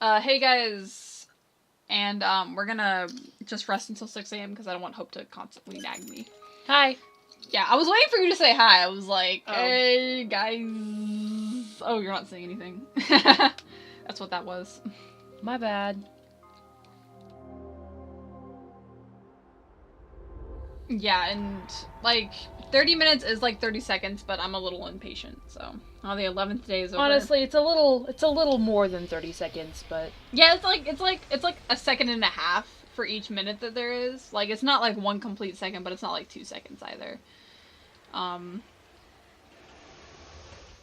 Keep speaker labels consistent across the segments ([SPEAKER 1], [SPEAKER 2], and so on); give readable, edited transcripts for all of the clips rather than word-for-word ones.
[SPEAKER 1] Hey guys, and we're gonna just rest until 6 a.m. because I don't want Hope to constantly nag me.
[SPEAKER 2] Hi.
[SPEAKER 1] Yeah, I was waiting for you to say hi. I was like, hey guys. Oh, you're not saying anything. That's what that was.
[SPEAKER 2] My bad.
[SPEAKER 1] Yeah, and like 30 minutes is like 30 seconds, but I'm a little impatient, so. Oh, the 11th day is over.
[SPEAKER 2] Honestly, it's a little more than 30 seconds, but
[SPEAKER 1] yeah, it's like a second and a half for each minute that there is. Like, it's not like 1 complete second, but it's not like 2 seconds either.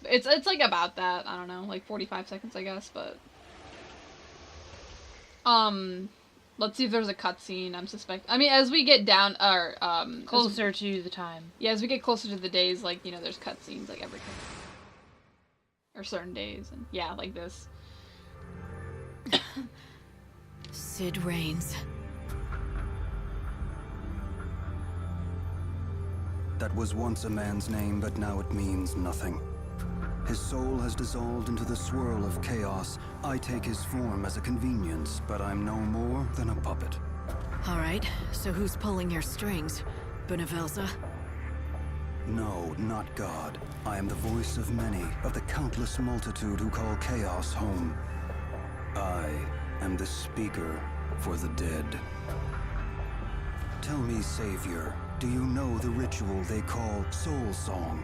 [SPEAKER 1] It's like about that. I don't know, like 45 seconds, I guess, but let's see if there's a cutscene. I mean, as we get down, or
[SPEAKER 2] closer to the time.
[SPEAKER 1] Yeah, as we get closer to the days, like, you know, there's cutscenes like every or certain days, and yeah, like this.
[SPEAKER 3] Cid reigns.
[SPEAKER 4] That was once a man's name, but now it means nothing. His soul has dissolved into the swirl of chaos. I take his form as a convenience, but I'm no more than a puppet.
[SPEAKER 3] All right, so who's pulling your strings? Benevelza?
[SPEAKER 4] No, not God. I am the voice of many, of the countless multitude who call chaos home. I am the speaker for the dead. Tell me, Savior, do you know the ritual they call Soul Song?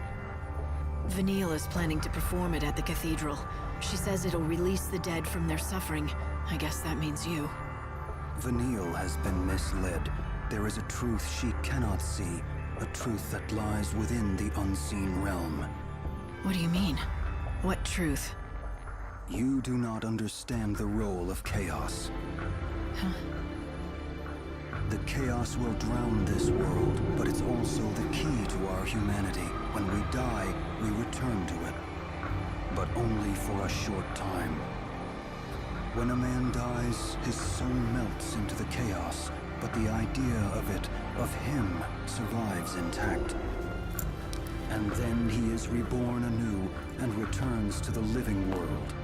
[SPEAKER 3] Vanille is planning to perform it at the cathedral. She says it'll release the dead from their suffering. I guess that means you.
[SPEAKER 4] Vanille has been misled. There is a truth she cannot see, a truth that lies within the unseen realm.
[SPEAKER 3] What do you mean? What truth?
[SPEAKER 4] You do not understand the role of chaos.
[SPEAKER 3] Huh?
[SPEAKER 4] The chaos will drown this world, but it's also the key to our humanity. When we die, we return to it. But only for a short time. When a man dies, his soul melts into the chaos, but the idea of it, of him, survives intact. And then he is reborn anew and returns to the living world.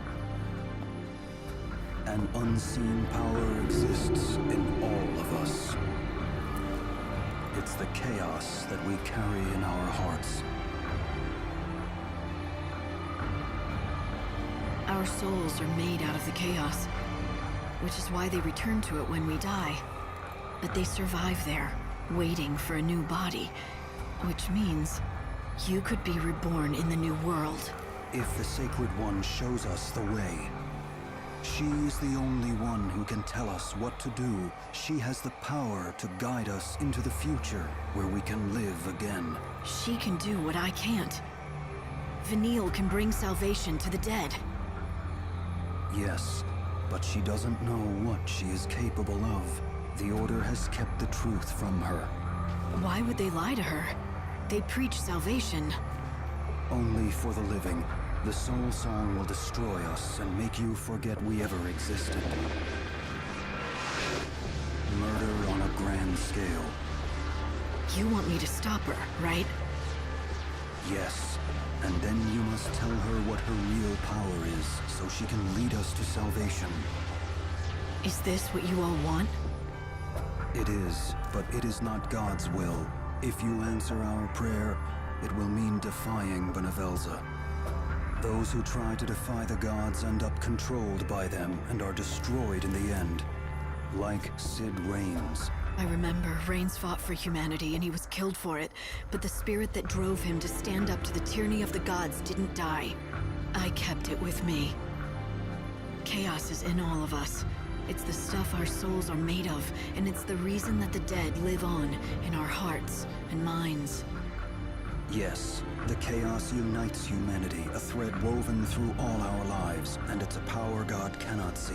[SPEAKER 4] An unseen power exists in all of us. It's the chaos that we carry in our hearts.
[SPEAKER 3] Our souls are made out of the chaos, which is why they return to it when we die. But they survive there, waiting for a new body, which means you could be reborn in the new world.
[SPEAKER 4] If the Sacred One shows us the way, she is the only one who can tell us what to do. She has the power to guide us into the future, where we can live again.
[SPEAKER 3] She can do what I can't. Vanille can bring salvation to the dead.
[SPEAKER 4] Yes, but she doesn't know what she is capable of. The Order has kept the truth from her.
[SPEAKER 3] Why would they lie to her? They preach salvation.
[SPEAKER 4] Only for the living. The Soul Song will destroy us and make you forget we ever existed. Murder on a grand scale.
[SPEAKER 3] You want me to stop her, right?
[SPEAKER 4] Yes, and then you must tell her what her real power is, so she can lead us to salvation.
[SPEAKER 3] Is this what you all want?
[SPEAKER 4] It is, but it is not God's will. If you answer our prayer, it will mean defying Benevelza. Those who try to defy the gods end up controlled by them and are destroyed in the end. Like Cid Reigns.
[SPEAKER 3] I remember Reigns fought for humanity and he was killed for it, but the spirit that drove him to stand up to the tyranny of the gods didn't die. I kept it with me. Chaos is in all of us. It's the stuff our souls are made of, and it's the reason that the dead live on in our hearts and minds.
[SPEAKER 4] Yes, the chaos unites humanity, a thread woven through all our lives, and it's a power God cannot see.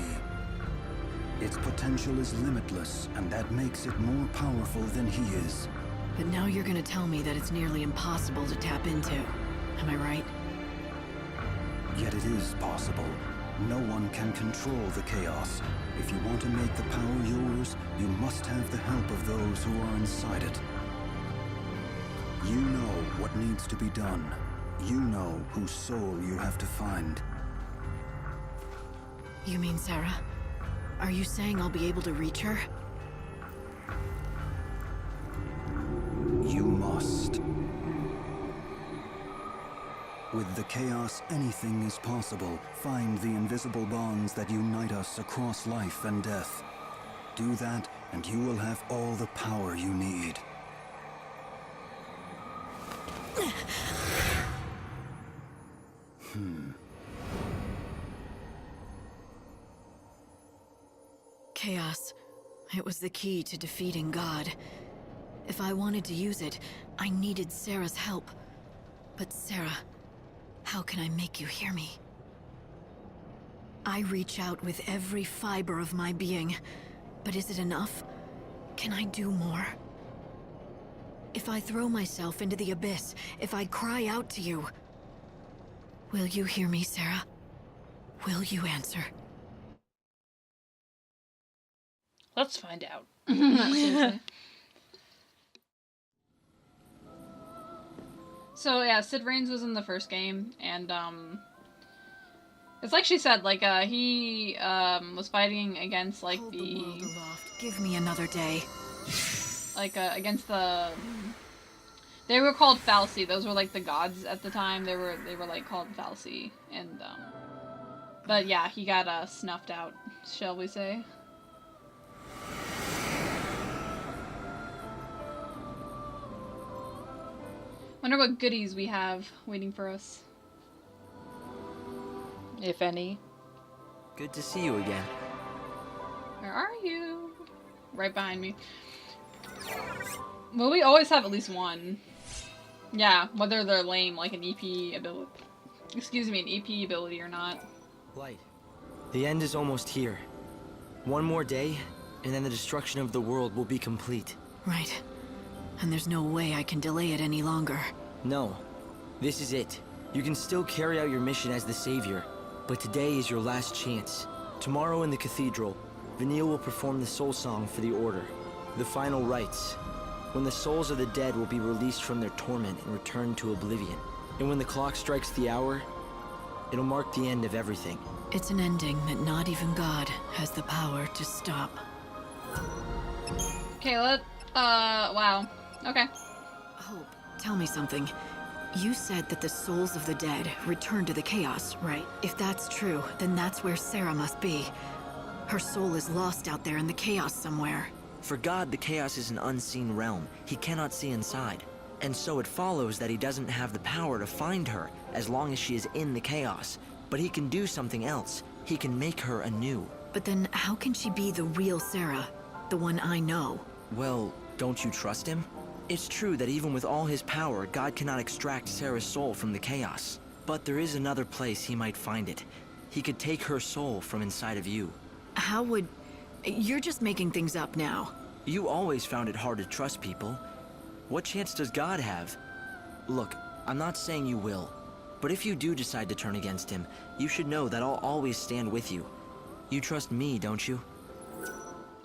[SPEAKER 4] Its potential is limitless, and that makes it more powerful than he is.
[SPEAKER 3] But now you're gonna tell me that it's nearly impossible to tap into. Am I right?
[SPEAKER 4] Yet it is possible. No one can control the chaos. If you want to make the power yours, you must have the help of those who are inside it. You know what needs to be done. You know whose soul you have to find.
[SPEAKER 3] You mean Sarah? Are you saying I'll be able to reach her?
[SPEAKER 4] You must. With the chaos, anything is possible. Find the invisible bonds that unite us across life and death. Do that, and you will have all the power you need.
[SPEAKER 3] Chaos. It was the key to defeating God. If I wanted to use it, I needed Sarah's help. But Sarah, how can I make you hear me? I reach out with every fiber of my being, but is it enough? Can I do more? If I throw myself into the abyss, if I cry out to you, will you hear me, Sarah? Will you answer?
[SPEAKER 2] Let's find out.
[SPEAKER 1] Seriously. So yeah, Sid Reigns was in the first game, and it's like she said, like he was fighting against like
[SPEAKER 3] Hold the world aloft. Give me another day.
[SPEAKER 1] like against the. They were called Falsi. Those were like the gods at the time. They were like called Falsi, and but yeah, he got snuffed out, shall we say? Wonder what goodies we have waiting for us.
[SPEAKER 2] If any.
[SPEAKER 5] Good to see you again.
[SPEAKER 1] Where are you? Right behind me. Well, we always have at least one. Yeah, whether they're lame, like an EP ability. Excuse me, an EP ability or not.
[SPEAKER 5] Light. The end is almost here. One more day, and then the destruction of the world will be complete.
[SPEAKER 3] Right. And there's no way I can delay it any longer.
[SPEAKER 5] No. This is it. You can still carry out your mission as the Savior, but today is your last chance. Tomorrow in the cathedral, Vanille will perform the soul song for the Order. The final rites. When the souls of the dead will be released from their torment and returned to oblivion. And when the clock strikes the hour, it'll mark the end of everything.
[SPEAKER 3] It's an ending that not even God has the power to stop.
[SPEAKER 1] Okay, wow. Okay.
[SPEAKER 3] Hope, tell me something. You said that the souls of the dead return to the chaos, right? If that's true, then that's where Sarah must be. Her soul is lost out there in the chaos somewhere.
[SPEAKER 5] For God, the chaos is an unseen realm. He cannot see inside. And so it follows that he doesn't have the power to find her as long as she is in the chaos. But he can do something else. He can make her anew.
[SPEAKER 3] But then how can she be the real Sarah? The one I know?
[SPEAKER 5] Well, don't you trust him? It's true that even with all his power, God cannot extract Sarah's soul from the chaos. But there is another place he might find it. He could take her soul from inside of you.
[SPEAKER 3] How would... You're just making things up now.
[SPEAKER 5] You always found it hard to trust people. What chance does God have? Look, I'm not saying you will. But if you do decide to turn against him, you should know that I'll always stand with you. You trust me, don't you? ...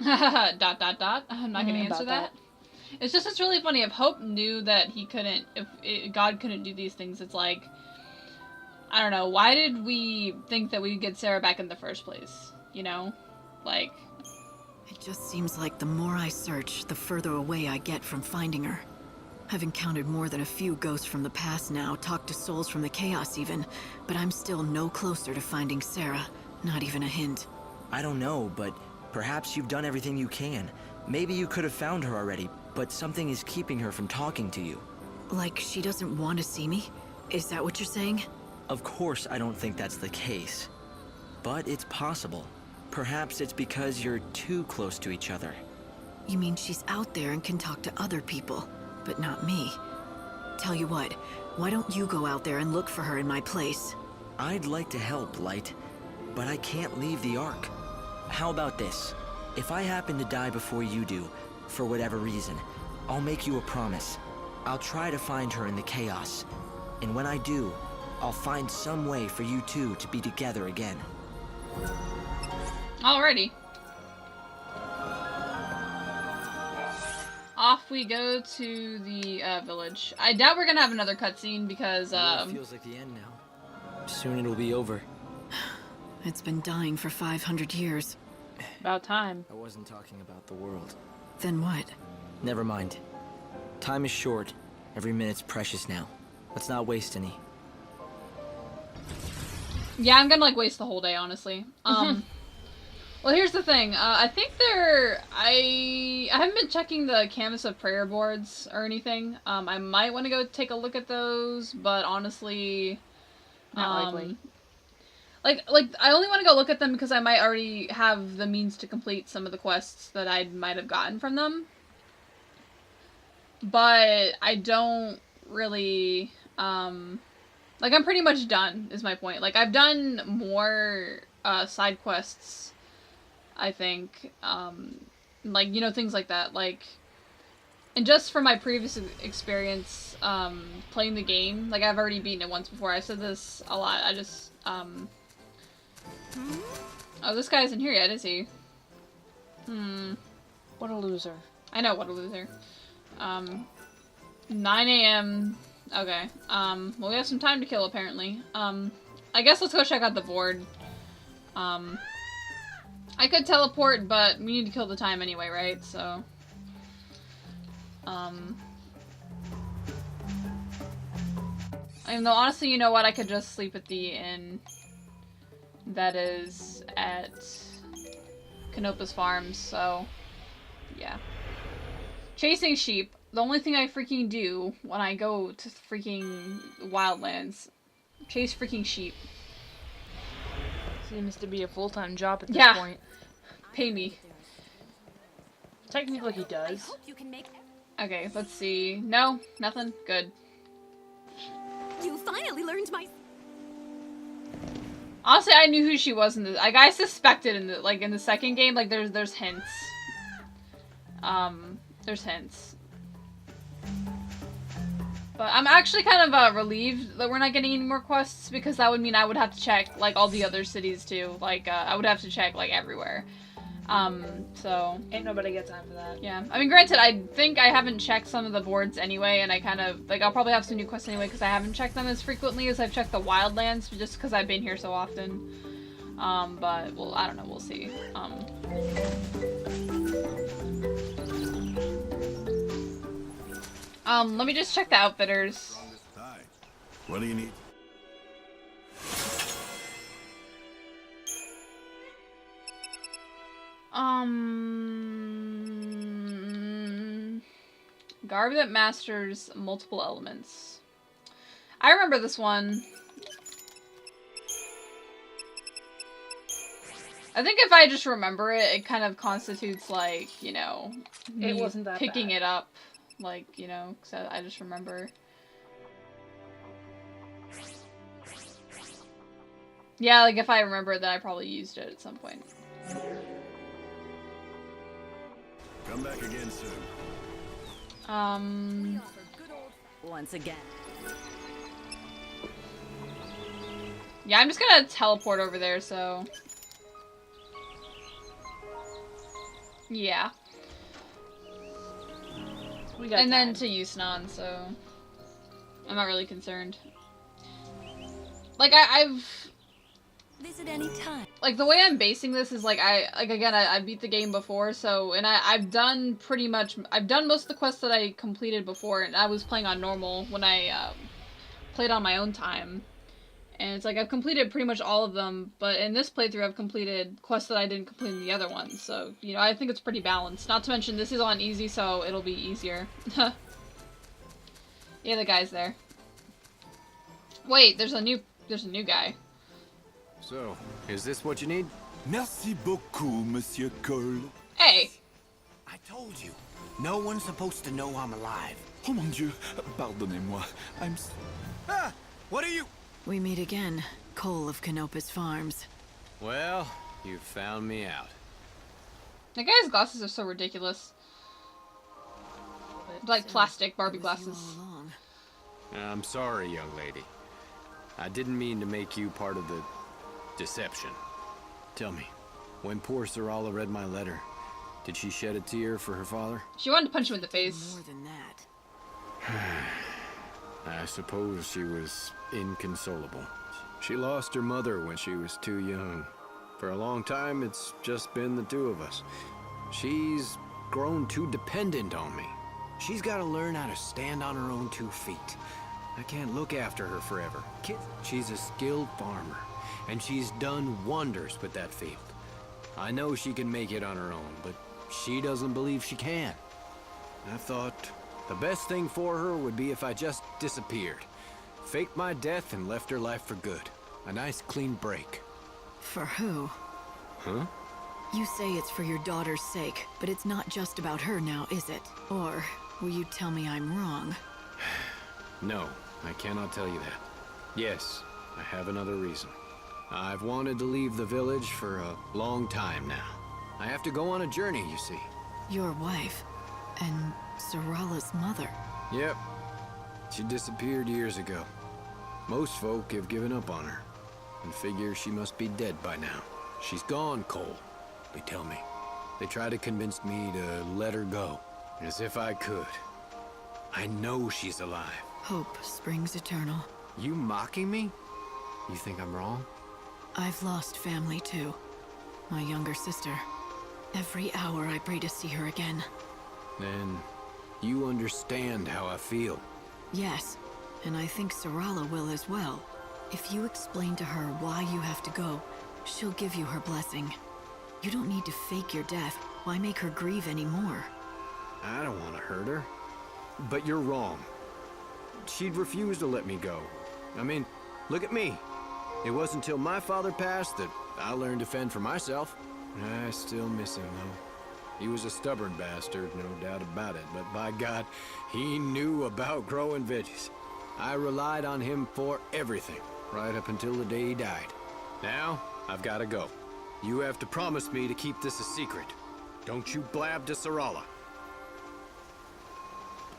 [SPEAKER 1] I'm not gonna answer that. It's just, it's really funny. If Hope knew that he couldn't, God couldn't do these things, it's like, I don't know, why did we think that we'd get Sarah back in the first place? You know? Like...
[SPEAKER 3] It just seems like the more I search, the further away I get from finding her. I've encountered more than a few ghosts from the past now, talked to souls from the chaos even, but I'm still no closer to finding Sarah. Not even a hint.
[SPEAKER 5] I don't know, but perhaps you've done everything you can. Maybe you could have found her already, but something is keeping her from talking to you.
[SPEAKER 3] Like she doesn't want to see me? Is that what you're saying?
[SPEAKER 5] Of course I don't think that's the case. But it's possible. Perhaps it's because you're too close to each other.
[SPEAKER 3] You mean she's out there and can talk to other people, but not me? Tell you what, why don't you go out there and look for her in my place?
[SPEAKER 5] I'd like to help, Light, but I can't leave the Ark. How about this? If I happen to die before you do, for whatever reason, I'll make you a promise. I'll try to find her in the chaos. And when I do, I'll find some way for you two to be together again.
[SPEAKER 1] Alrighty. Off we go to the village. I doubt we're gonna have another cutscene because
[SPEAKER 5] It feels like the end now. Soon it'll be over.
[SPEAKER 3] It's been dying for 500 years.
[SPEAKER 2] About time.
[SPEAKER 5] I wasn't talking about the world.
[SPEAKER 3] Then what?
[SPEAKER 5] Never mind. Time is short. Every minute's precious now. Let's not waste any.
[SPEAKER 1] Yeah, I'm gonna like waste the whole day, honestly. Well, here's the thing. I think I haven't been checking the Canvas of Prayer boards or anything. I might want to go take a look at those, but honestly,
[SPEAKER 2] Not likely.
[SPEAKER 1] Like I only want to go look at them because I might already have the means to complete some of the quests that I might have gotten from them. But I don't really, like, I'm pretty much done, is my point. Like, I've done more, side quests, I think, like, you know, things like that, like, and just from my previous experience, playing the game, like, I've already beaten it once before. I said this a lot. I just, oh, this guy isn't here yet, is he?
[SPEAKER 2] What a loser.
[SPEAKER 1] I know, what a loser. 9 a.m. Okay. Well, we have some time to kill, apparently. I guess let's go check out the board. I could teleport, but we need to kill the time anyway, right? So, even though, honestly, you know what? I could just sleep at the inn that is at Canopa's Farms, so, yeah. Chasing sheep. The only thing I freaking do when I go to freaking Wildlands. Chase freaking sheep.
[SPEAKER 2] Seems to be a full-time job at this
[SPEAKER 1] Yeah.
[SPEAKER 2] point.
[SPEAKER 1] Pay me.
[SPEAKER 2] Technically he does.
[SPEAKER 1] Okay, let's see. No, nothing. Good.
[SPEAKER 6] You finally learned my...
[SPEAKER 1] Honestly, I knew who she was in the. Like, I suspected in the in the second game. Like, there's hints. There's hints. But I'm actually kind of relieved that we're not getting any more quests, because that would mean I would have to check like all the other cities too. Like, I would have to check like everywhere. So
[SPEAKER 2] Ain't nobody got time for that.
[SPEAKER 1] yeah. I mean, granted, I think I haven't checked some of the boards anyway, and I kind of like I'll probably have some new quests anyway because I haven't checked them as frequently as I've checked the Wildlands, just because I've been here so often. But well, I don't know. We'll see. Let me just check the outfitters.
[SPEAKER 7] Hi. What do you need?
[SPEAKER 1] Garb that masters multiple elements. I remember this one. I think if I just remember it, it kind of constitutes like, you know,
[SPEAKER 2] It
[SPEAKER 1] me
[SPEAKER 2] wasn't that
[SPEAKER 1] picking
[SPEAKER 2] bad.
[SPEAKER 1] it up. Like, you know, because I just remember. Yeah, like if I remember that I probably used it at some point.
[SPEAKER 7] Come back again soon.
[SPEAKER 6] Once again.
[SPEAKER 1] Yeah, I'm just gonna teleport over there, so. Yeah.
[SPEAKER 2] We got
[SPEAKER 1] And then
[SPEAKER 2] time.
[SPEAKER 1] to Yusnan, so. I'm not really concerned. Like, I've.
[SPEAKER 6] Visit any time.
[SPEAKER 1] Like, the way I'm basing this is, like, I beat the game before, so, and I've done pretty much, I've done most of the quests that I completed before, and I was playing on normal when I, played on my own time. And it's like, I've completed pretty much all of them, but in this playthrough I've completed quests that I didn't complete in the other ones, so, you know, I think it's pretty balanced. Not to mention, this is on easy, so it'll be easier. Yeah, the guy's there. Wait, there's a new guy.
[SPEAKER 8] So, is this what you need?
[SPEAKER 7] Merci beaucoup, Monsieur Cole.
[SPEAKER 1] Hey!
[SPEAKER 9] I told you, no one's supposed to know I'm alive.
[SPEAKER 7] Oh mon Dieu, pardonnez-moi.
[SPEAKER 9] Ah! What are you?
[SPEAKER 3] We meet again, Cole of Canopa's Farms.
[SPEAKER 8] Well, you found me out.
[SPEAKER 1] The guy's glasses are so ridiculous. Like plastic Barbie
[SPEAKER 3] It was you
[SPEAKER 1] glasses.
[SPEAKER 3] all along.
[SPEAKER 8] I'm sorry, young lady. I didn't mean to make you part of the deception. Tell me, when poor Sarala read my letter, did she shed a tear for her father?
[SPEAKER 1] She wanted to punch him in the face.
[SPEAKER 3] More than that.
[SPEAKER 8] I suppose she was inconsolable. She lost her mother when she was too young. For a long time, it's just been the two of us. She's grown too dependent on me.
[SPEAKER 9] She's got to learn how to stand on her own 2 feet.
[SPEAKER 8] I can't look after her forever. She's a skilled farmer, and she's done wonders with that field. I know she can make it on her own, but she doesn't believe she can. I thought the best thing for her would be if I just disappeared. Faked my death and left her life for good. A nice clean break.
[SPEAKER 3] For who?
[SPEAKER 8] Huh?
[SPEAKER 3] You say it's for your daughter's sake, but it's not just about her now, is it? Or will you tell me I'm wrong?
[SPEAKER 8] No, I cannot tell you that. Yes, I have another reason. I've wanted to leave the village for a long time now. I have to go on a journey, you see.
[SPEAKER 3] Your wife and Sarala's mother.
[SPEAKER 8] Yep. She disappeared years ago. Most folk have given up on her and figure she must be dead by now. She's gone, Cole, they tell me. They try to convince me to let her go, as if I could. I know she's alive.
[SPEAKER 3] Hope springs eternal.
[SPEAKER 8] You mocking me? You think I'm wrong?
[SPEAKER 3] I've lost family too. My younger sister. Every hour I pray to see her again.
[SPEAKER 8] Then you understand how I feel.
[SPEAKER 3] Yes, and I think Sarala will as well. If you explain to her why you have to go, she'll give you her blessing. You don't need to fake your death. Why make her grieve anymore?
[SPEAKER 8] I don't want to hurt her. But you're wrong. She'd refuse to let me go. I mean, look at me. It wasn't until my father passed that I learned to fend for myself. I still miss him, though. He was a stubborn bastard, no doubt about it. But by God, he knew about growing veggies. I relied on him for everything, right up until the day he died. Now, I've got to go. You have to promise me to keep this a secret. Don't you blab to Sarala.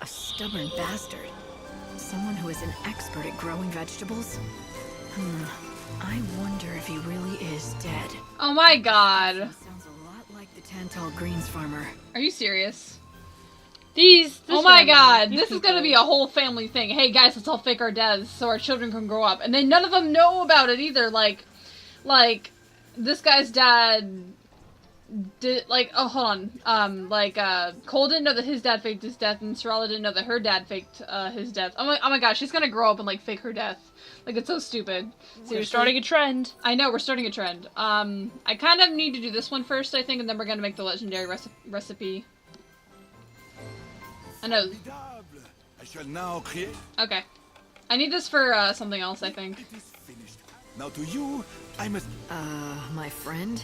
[SPEAKER 3] A stubborn bastard. Someone who is an expert at growing vegetables? I wonder if he really is dead.
[SPEAKER 1] Oh my god.
[SPEAKER 3] Sounds a lot like the Tantal Greens farmer.
[SPEAKER 1] Are you serious?
[SPEAKER 2] This
[SPEAKER 1] Oh my
[SPEAKER 2] family,
[SPEAKER 1] god,
[SPEAKER 2] these
[SPEAKER 1] this is
[SPEAKER 2] people.
[SPEAKER 1] gonna be a whole family thing. Hey guys, let's all fake our deaths so our children can grow up. And then none of them know about it either. Like, this guy's dad did, oh, hold on. Cole didn't know that his dad faked his death, and Sarala didn't know that her dad faked, his death. Oh my gosh, she's gonna grow up and, fake her death. It's so stupid.
[SPEAKER 2] We're starting a trend.
[SPEAKER 1] I know, we're starting a trend. I kind of need to do this one first, I think, and then we're gonna make the legendary recipe. I know.
[SPEAKER 7] I shall now create.
[SPEAKER 1] Okay. I need this for, something else, I think.
[SPEAKER 7] It is finished. Now to you, I must.
[SPEAKER 3] My friend?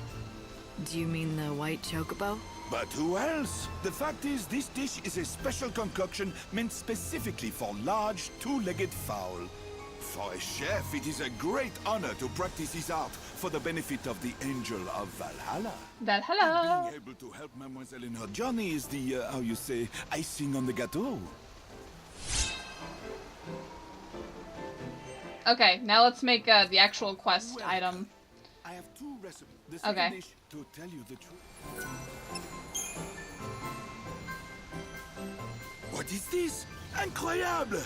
[SPEAKER 3] Do you mean the white chocobo?
[SPEAKER 7] But who else? The fact is, this dish is a special concoction meant specifically for large, two-legged fowl. For a chef, it is a great honor to practice his art for the benefit of the Angel of Valhalla.
[SPEAKER 1] Valhalla!
[SPEAKER 7] Being able to help Mademoiselle in her journey is the, how you say, icing on the gâteau.
[SPEAKER 1] Okay, now let's make, the actual quest item.
[SPEAKER 7] I have two recipes. The second dish, to tell you the truth. What is this? Incroyable!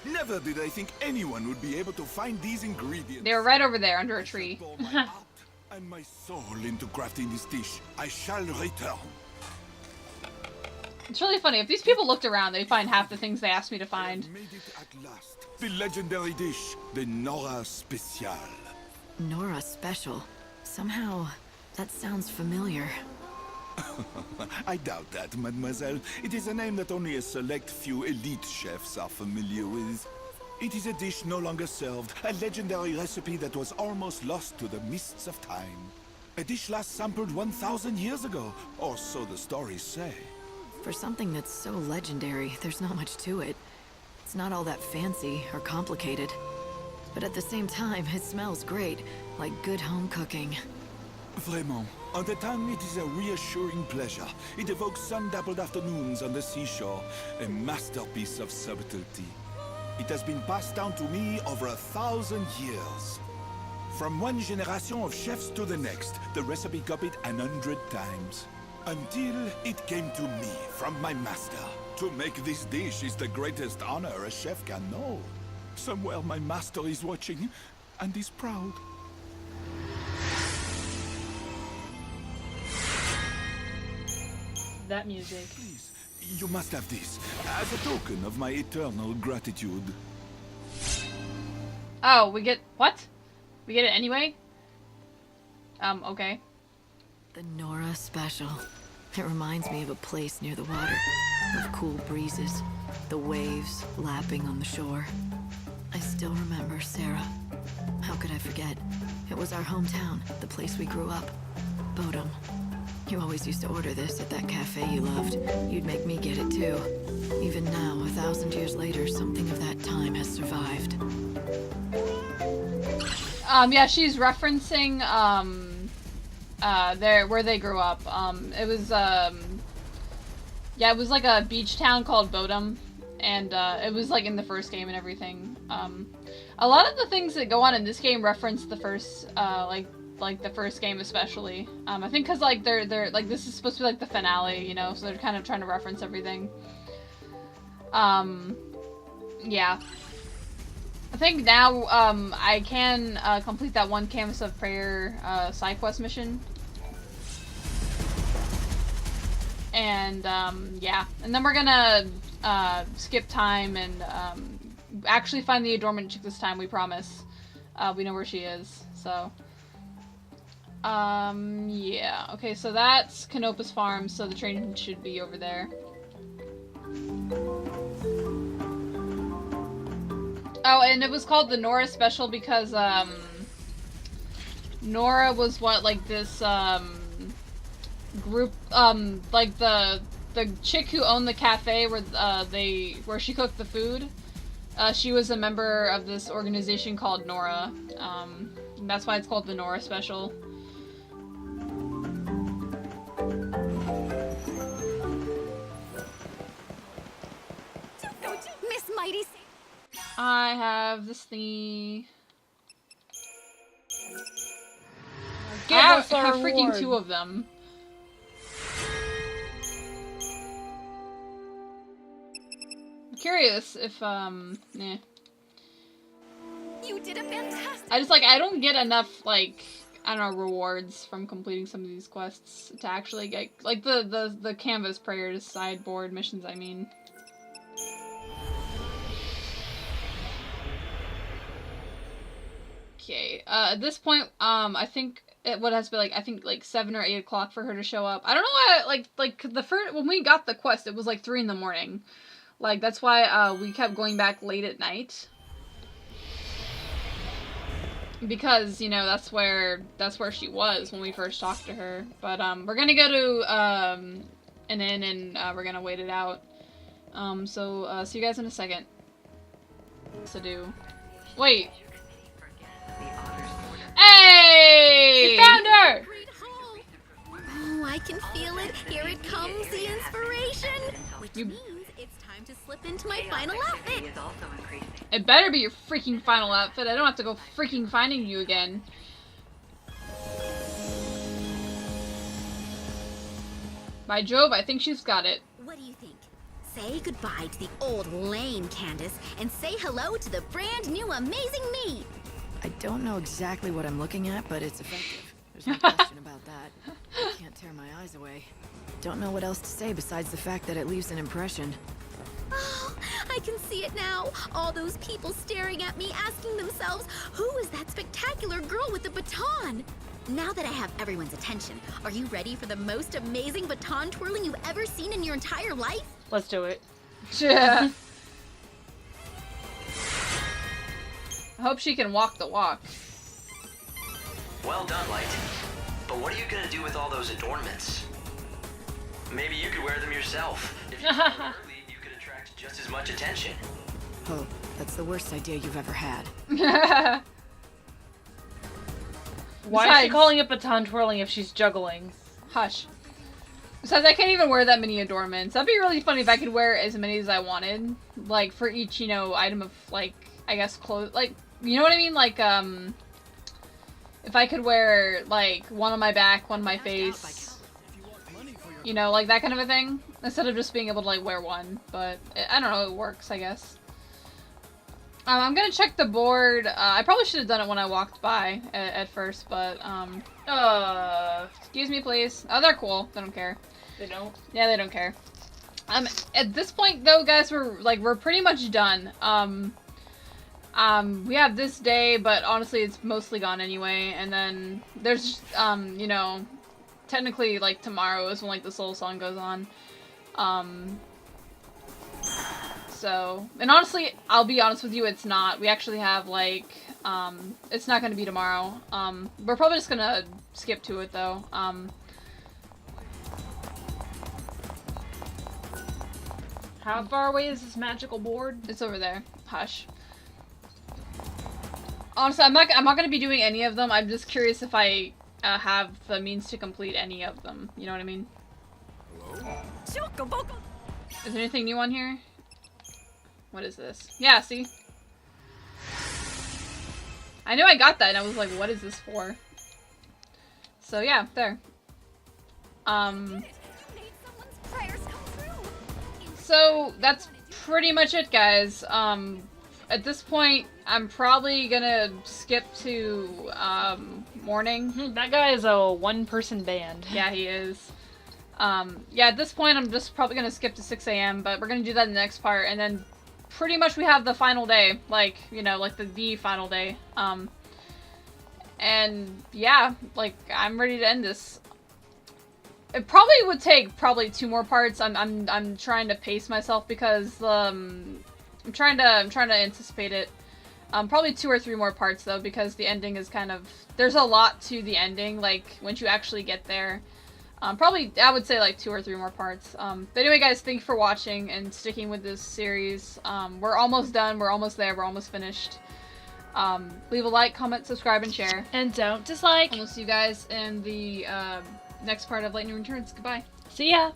[SPEAKER 7] Never did I think anyone would be able to find these ingredients.
[SPEAKER 1] They're right over there under a tree.
[SPEAKER 7] Pour my heart and my soul into crafting this dish. I shall return.
[SPEAKER 1] It's really funny. If these people looked around, they'd find half the things they asked me to find.
[SPEAKER 7] I made it at last. The legendary dish, the Nora Special.
[SPEAKER 3] Nora Special. Somehow, that sounds familiar.
[SPEAKER 7] I doubt that, mademoiselle. It is a name that only a select few elite chefs are familiar with. It is a dish no longer served, a legendary recipe that was almost lost to the mists of time. A dish last sampled 1,000 years ago, or so the stories say.
[SPEAKER 3] For something that's so legendary, there's not much to it. It's not all that fancy or complicated. But at the same time, it smells great, like good home cooking.
[SPEAKER 7] Vraiment. On the tongue, it is a reassuring pleasure. It evokes sun-dappled afternoons on the seashore, a masterpiece of subtlety. It has been passed down to me over 1,000 years. From one generation of chefs to the next, the recipe copied 100 times. Until it came to me from my master. To make this dish is the greatest honor a chef can know. Somewhere my master is watching. and is proud.
[SPEAKER 2] That music.
[SPEAKER 7] Please, you must have this, as a token of my eternal gratitude.
[SPEAKER 1] Oh, we get... what? We get it anyway? Okay.
[SPEAKER 3] The Nora Special. It reminds me of a place near the water, of cool breezes, the waves lapping on the shore. I still remember Sarah. How could I forget? It was our hometown, the place we grew up. Bodum. You always used to order this at that cafe you loved. You'd make me get it too. Even now, 1,000 years later, something of that time has survived.
[SPEAKER 1] Yeah, she's referencing, where they grew up. It was, yeah, it was like a beach town called Bodum, and, it was like in the first game and everything. A lot of the things that go on in this game reference the first, like the first game especially. I think because, like, they're, like, this is supposed to be, like, the finale, you know, so they're kind of trying to reference everything. Yeah. I think now, I can, complete that one Canvas of Prayer, side quest mission. And, yeah. And then we're gonna, skip time and, actually find the Adornment Chick this time, we promise. We know where she is, so. Yeah. Okay, so that's Canopus Farm, so the train should be over there. Oh, and it was called the Nora Special because, Nora was what, like, this, group, like, the chick who owned the cafe where, where she cooked the food. She was a member of this organization called Nora, and that's why it's called the Nora Special.
[SPEAKER 6] Miss Mighty.
[SPEAKER 1] I have this thingy. I have freaking 2 of them. I'm curious if, nah.
[SPEAKER 6] You did a fantastic.
[SPEAKER 1] I don't get enough, like, I don't know, rewards from completing some of these quests to actually get, like, the Canvas Prayers sideboard missions, I mean. Okay, at this point, I think it would have to be, like, I think, like, 7 or 8 o'clock for her to show up. I don't know why, like, the first, when we got the quest, it was, like, 3 in the morning. Like, that's why, we kept going back late at night. Because, you know, that's where she was when we first talked to her. But, we're gonna go to, an inn and, we're gonna wait it out. So, see you guys in a second. To do. Wait. Hey!
[SPEAKER 2] We found her!
[SPEAKER 6] Oh, I can feel it. Here it comes, the inspiration. Which means it's time to slip into my final outfit.
[SPEAKER 1] It better be your freaking final outfit. I don't have to go freaking finding you again. By Jove, I think she's got it.
[SPEAKER 6] What do you think? Say goodbye to the old lame Candace and say hello to the brand new amazing me.
[SPEAKER 3] I don't know exactly what I'm looking at, but it's effective. There's no question about that. I can't tear my eyes away. Don't know what else to say besides the fact that it leaves an impression.
[SPEAKER 6] Oh, I can see it now. All those people staring at me, asking themselves, who is that spectacular girl with the baton? Now that I have everyone's attention, are you ready for the most amazing baton twirling you've ever seen in your entire life?
[SPEAKER 2] Let's do it.
[SPEAKER 1] Yeah. I hope she can walk the walk.
[SPEAKER 5] Well done, Light. But what are you gonna do with all those adornments? Maybe you could wear them yourself. If you were early, you could attract just as much attention.
[SPEAKER 3] Oh, that's the worst idea you've ever had.
[SPEAKER 2] Why is she calling it baton twirling if she's juggling?
[SPEAKER 1] Hush. Besides, I can't even wear that many adornments. That'd be really funny if I could wear as many as I wanted. Like, for each, you know, item of, like, I guess clothes. Like, you know what I mean? Like, if I could wear, like, one on my back, one on my face. You know, like that kind of a thing. Instead of just being able to, like, wear one. But, I don't know, it works, I guess. I'm gonna check the board. I probably should have done it when I walked by at first, but, excuse me, please. Oh, they're cool. They don't care.
[SPEAKER 2] They don't?
[SPEAKER 1] Yeah, they don't care. At this point, though, guys, we're pretty much done. We have this day, but honestly, it's mostly gone anyway, and then there's, you know, technically, like, tomorrow is when, like, the Soul Song goes on. So, and honestly, I'll be honest with you, it's not. We actually have, like, it's not gonna be tomorrow. We're probably just gonna skip to it, though.
[SPEAKER 2] How far away is this magical board?
[SPEAKER 1] It's over there. Hush. Honestly, I'm not gonna be doing any of them. I'm just curious if I have the means to complete any of them. You know what I mean? Is there anything new on here? What is this? Yeah, see? I knew I got that and I was like, what is this for? So yeah, there. So that's pretty much it, guys. At this point, I'm probably gonna skip to morning.
[SPEAKER 2] That guy is a one-person band.
[SPEAKER 1] Yeah, he is. Yeah, at this point, I'm just probably gonna skip to 6 a.m., but we're gonna do that in the next part, and then pretty much we have the final day, like, you know, like the final day. And yeah, like, I'm ready to end this. It probably would take 2 more parts. I'm trying to pace myself because I'm trying to anticipate it. Probably 2 or 3 more parts though, because the ending is kind of, there's a lot to the ending, like once you actually get there. Probably, I would say like 2 or 3 more parts. But anyway, guys, thank you for watching and sticking with this series. We're almost done. We're almost there. We're almost finished. Leave a like, comment, subscribe, and share.
[SPEAKER 2] And don't dislike.
[SPEAKER 1] And we'll see you guys in the next part of Lightning Returns. Goodbye.
[SPEAKER 2] See ya.